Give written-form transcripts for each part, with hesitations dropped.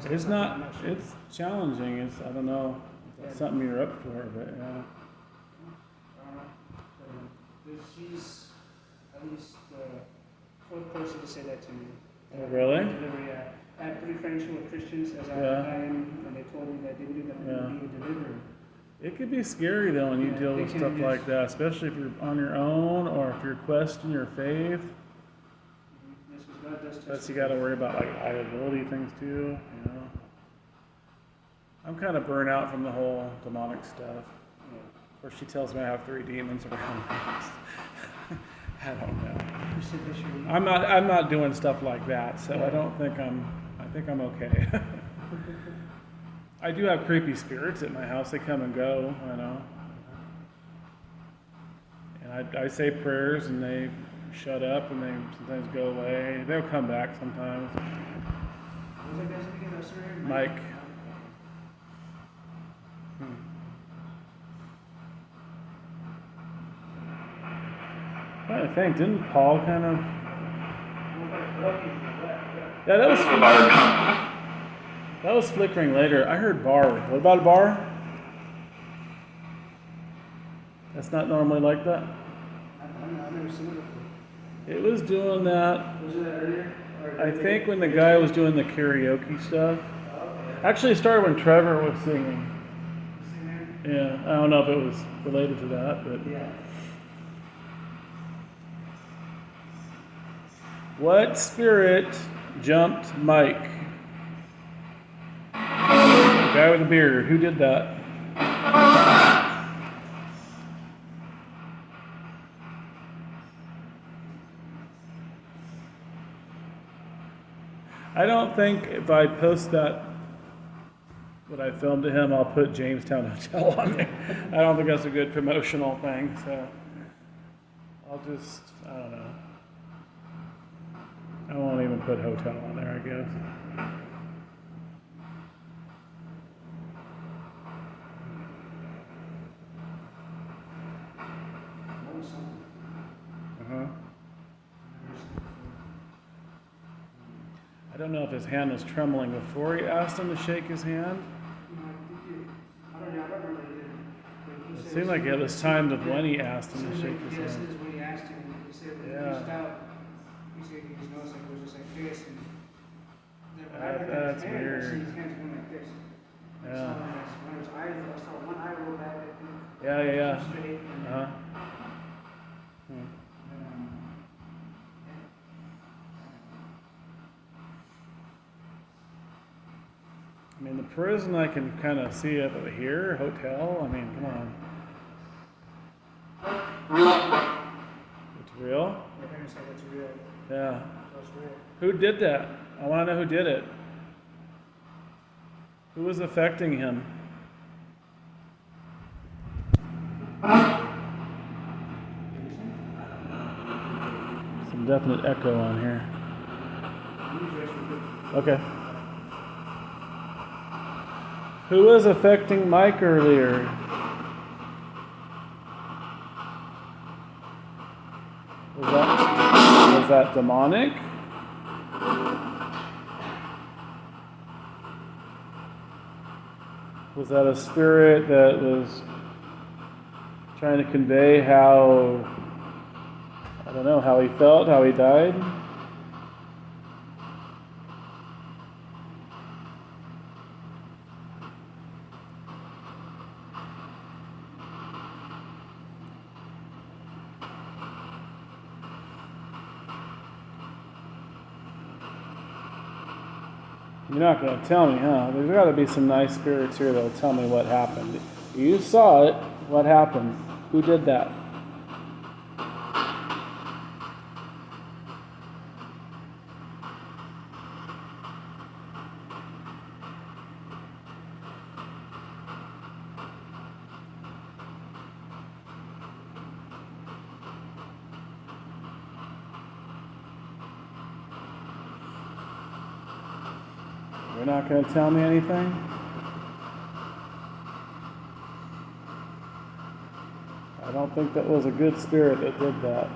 It's not. It's challenging. I don't know. If that's something you're up for, but yeah. She's at least the fourth person to say that to me. Oh, really? I have 3 friends who are Christians, as I am, and they told me that they believe that they will be a deliverer. It could be scary though when you deal with stuff like that, especially if you're on your own or if you're questioning your faith. Plus you got to worry about like liability things too. I'm kind of burnt out from the whole demonic stuff. Of course, she tells me I have 3 demons around me. I don't know. I'm not doing stuff like that, so I don't think I think I'm okay. I do have creepy spirits at my house. They come and go, And I say prayers and they shut up and they sometimes go away. They'll come back sometimes. Mike. I think, didn't Paul kind of... Yeah, that was flickering later. I heard bar. What about a bar? That's not normally like that? I've never seen it before. It was doing that. Was it earlier? I think when the guy was doing the karaoke stuff. Actually, it started when Trevor was singing. Yeah, I don't know if it was related to that, but... Yeah. What spirit jumped Mike? The guy with the beard. Who did that? I don't think if I post that, what I filmed to him, I'll put Jamestown Hotel on there. I don't think that's a good promotional thing, so I don't know. I won't even put hotel on there, I guess. I don't know if his hand was trembling before he asked him to shake his hand. It seemed like it was timed with when he asked him to shake his hand. When he asked him, he said when he reached out, he said his nose was just like this. That's weird. His hands went like this. Yeah. I saw one eye roll back, I think. Yeah. Straight. I mean, the prison I can kind of see it, but here, hotel, I mean, come on. It's real? My parents said that's real. Yeah. That's real. Who did that? I want to know who did it. Who was affecting him? Some definite echo on here. Okay. Who was affecting Mike earlier? Was that demonic? Was that a spirit that was trying to convey how, I don't know, how he felt, how he died? You're not going to tell me, huh? There's got to be some nice spirits here that'll tell me what happened. You saw it. What happened? Who did that? You're not going to tell me anything? I don't think that was a good spirit that did that.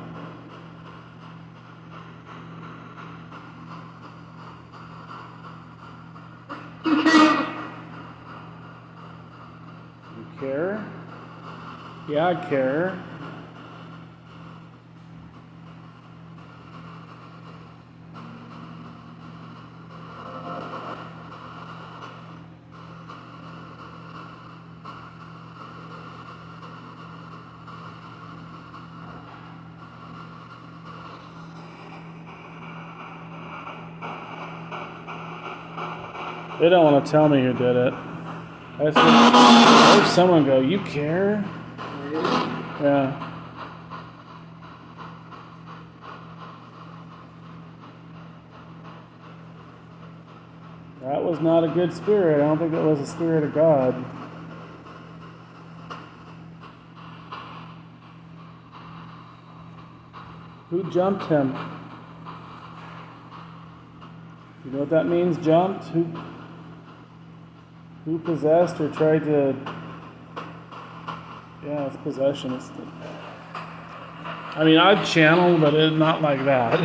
Care? Yeah, I care. They don't want to tell me who did it. I heard someone go, "You care?" Yeah. That was not a good spirit. I don't think it was a spirit of God. Who jumped him? You know what that means, jumped? Who possessed or tried to... Yeah, it's possession. I've channeled, but not like that.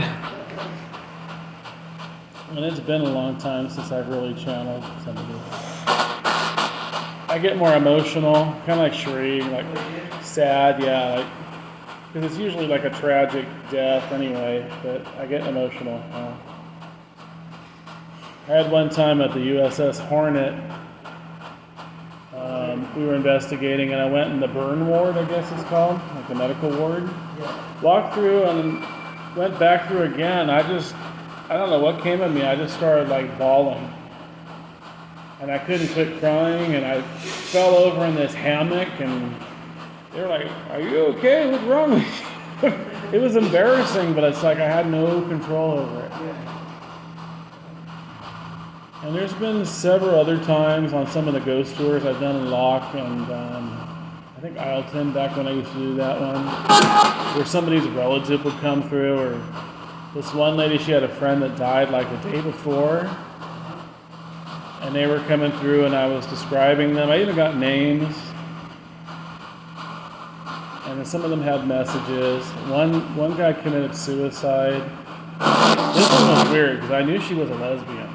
It's been a long time since I've really channeled somebody. I get more emotional, kind of like Sheree, like sad, yeah, because it's usually like a tragic death anyway, but I get emotional. I had one time at the USS Hornet, we were investigating, and I went in the burn ward, I guess it's called, like the medical ward. Yeah. Walked through and went back through again. I don't know what came at me. I just started like bawling. And I couldn't quit crying, and I fell over in this hammock, and they were like, "Are you okay? What's wrong with you?" It was embarrassing, but it's like I had no control over it. And there's been several other times on some of the ghost tours I've done in Locke, and I think Isleton, back when I used to do that one, where somebody's relative would come through, or this one lady, she had a friend that died like the day before, and they were coming through, and I was describing them. I even got names, and then some of them had messages. One guy committed suicide. This one was weird because I knew she was a lesbian.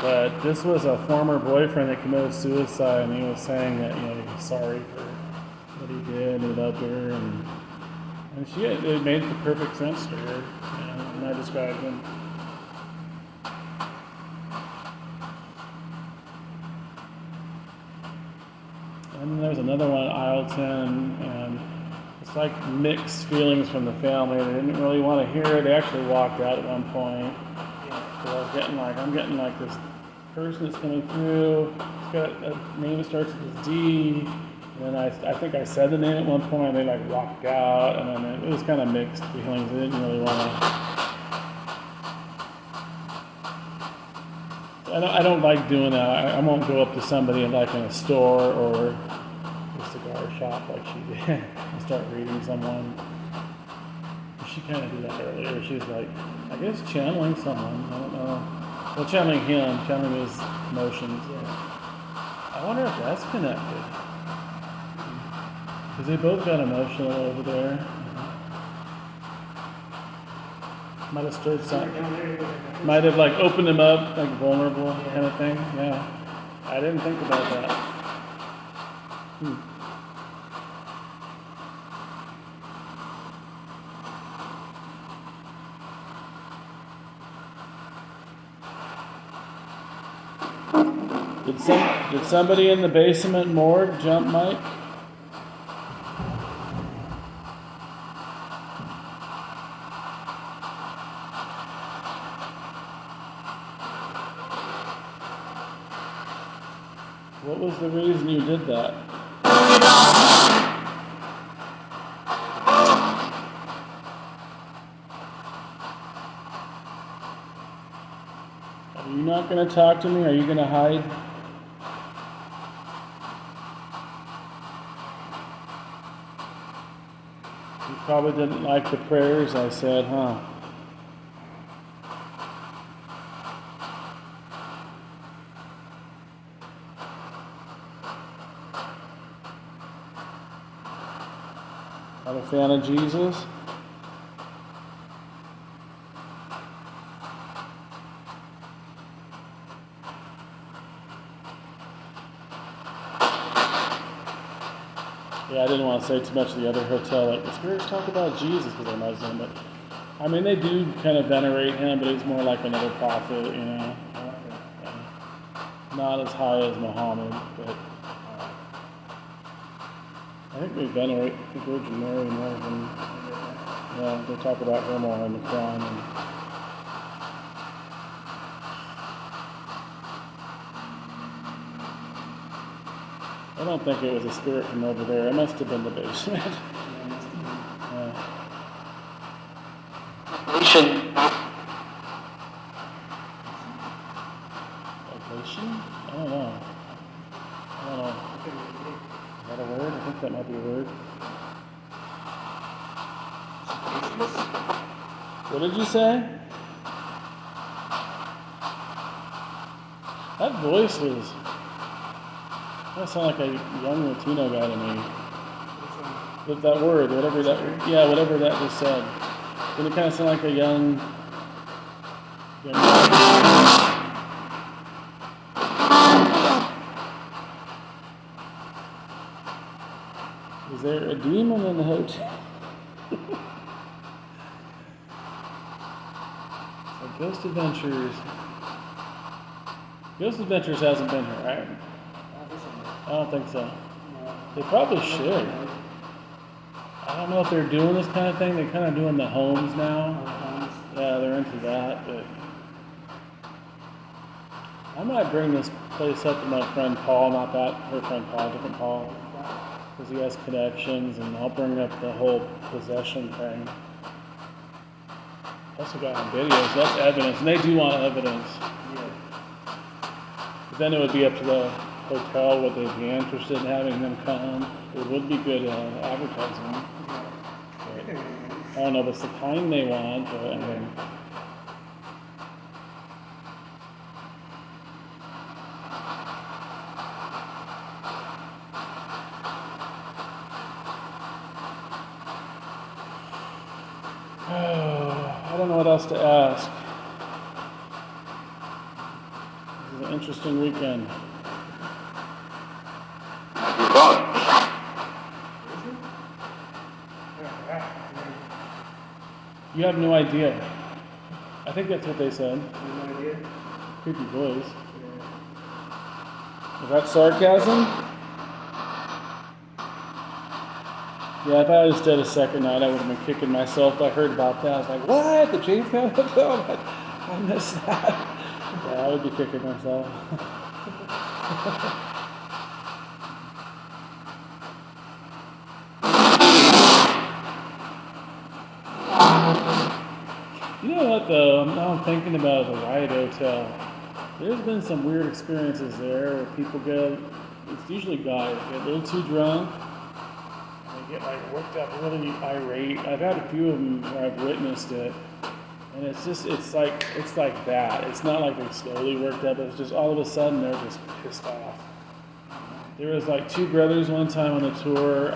But this was a former boyfriend that committed suicide, and he was saying that, he was sorry for what he did, he loved her, and it made the perfect sense to her, and I described him. And then there was another one, Isleton, and it's like mixed feelings from the family. They didn't really want to hear it. They actually walked out at one point. So I'm getting like this person that's coming through. It's got a name that starts with D. And then I think I said the name at one point. And they like walked out, and then it was kind of mixed feelings. They didn't really want to. I don't like doing that. I won't go up to somebody like in a store or a cigar shop like she did and start reading someone. She kind of did that earlier. She was like, I guess channeling someone. I don't know. Well, channeling him, channeling his emotions. I wonder if that's connected. Because they both got emotional over there. Might have stirred something. Might have like opened him up, like vulnerable kind of thing. Yeah. I didn't think about that. Did somebody in the basement morgue jump Mike? What was the reason you did that? Are you not going to talk to me? Are you going to hide? You probably didn't like the prayers I said, huh? Not a fan of Jesus? Yeah, I didn't want to say too much of the other hotel. Like, the spirits talk about Jesus because they're Muslim, but I mean, they do kind of venerate him, but he's more like another prophet, you know. Not as high as Muhammad, but I think they venerate the Virgin Mary more than, yeah, they talk about her more in the Quran. And, I don't think it was a spirit from over there. It must have been the basement. Yeah. Ovation? I don't know. Is that a word? I think that might be a word. What did you say? That voice was... That sounded like a young Latino guy to me. With that word, whatever that just said. Didn't it kind of sound like a young Is there a demon in the hotel? So Ghost Adventures. Ghost Adventures hasn't been here, right? I don't think so. They probably should. I don't know if they're doing this kind of thing. They're kind of doing the homes now. Yeah, they're into that. But I might bring this place up to my friend Paul, not that, her friend Paul, different Paul, because he has connections, and I'll bring up the whole possession thing. Also got on videos. That's evidence, and they do want evidence. But then it would be up to the hotel, would they be interested in having them come? It would be good advertising. But I don't know if it's the kind they want, but I mean. I don't know what else to ask. This is an interesting weekend. You have no idea. I think that's what they said. No idea. Creepy voice. Is that sarcasm? Yeah, if I was dead a second night, I would have been kicking myself. I heard about that. I was like, what? The Jamestown Hotel? I missed that. Yeah, I would be kicking myself. You know what, though? Now I'm thinking about the Riot Hotel. There's been some weird experiences there where people it's usually guys, get a little too drunk. They get like worked up, really irate. I've had a few of them where I've witnessed it. And it's like that. It's not like they slowly worked up. It's just all of a sudden they're just pissed off. There was like two brothers one time on the tour.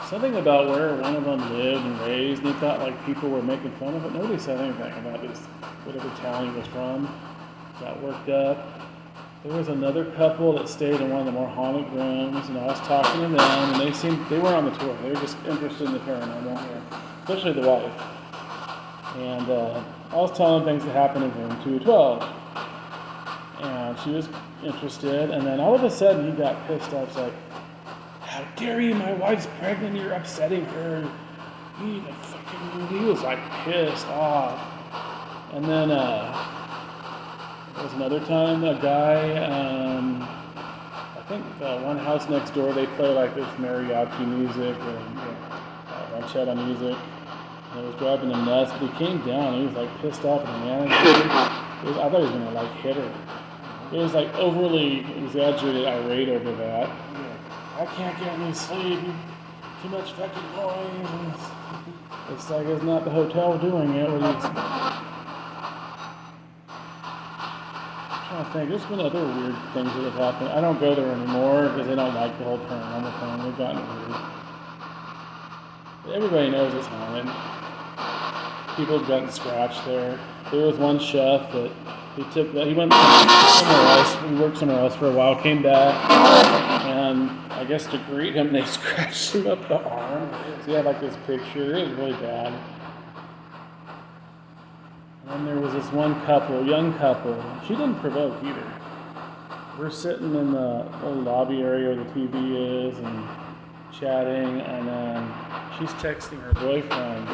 Something about where one of them lived and raised, and he thought like people were making fun of it. Nobody said anything about this, whatever town he was from. Got worked up. There was another couple that stayed in one of the more haunted rooms, and I was talking to them, and they weren't on the tour. They were just interested in the paranormal, especially the wife. And I was telling them things that happened in room 212. And she was interested, and then all of a sudden he got pissed off. He's like, how dare you, my wife's pregnant, you're upsetting her. You need to fucking... He was like pissed off. And then there was another time a guy, I think one house next door, they play like this mariachi music and ranchera music. And it was driving him nuts, but he came down and he was like pissed off at the manager. I thought he was gonna like hit her. It was like overly exaggerated irate over that. I can't get any sleep, too much fucking noise. It's like it's not the hotel doing it. I'm trying to think, there's been other weird things that have happened. I don't go there anymore because they don't like the whole paranormal thing. They've gotten weird. Everybody knows it's haunted. People have gotten scratched there. There was one chef that he went somewhere else. He worked somewhere else for a while, came back. And I guess to greet him, they scratched him up the arm. So he had like this picture. It was really bad. And then there was this one couple, young couple. She didn't provoke either. We're sitting in the little lobby area where the TV is and chatting, and then she's texting her boyfriend.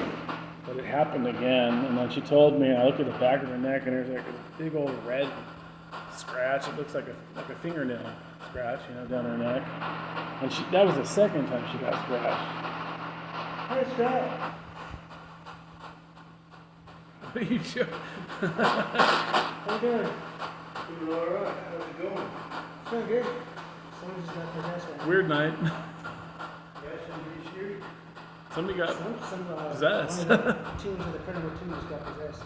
But it happened again, and then she told me, and I looked at the back of her neck, and there's like this big old red scratch. It looks like a fingernail scratch, down her neck. And that was the second time she got scratched. Hey, Scott. What are you doing? How you doing? Doing all right. How's it going? It's going good. Someone just got possessed right now. Weird night. Yeah, somebody's here. Somebody got Some possessed. one of the teams of the criminal teams got possessed.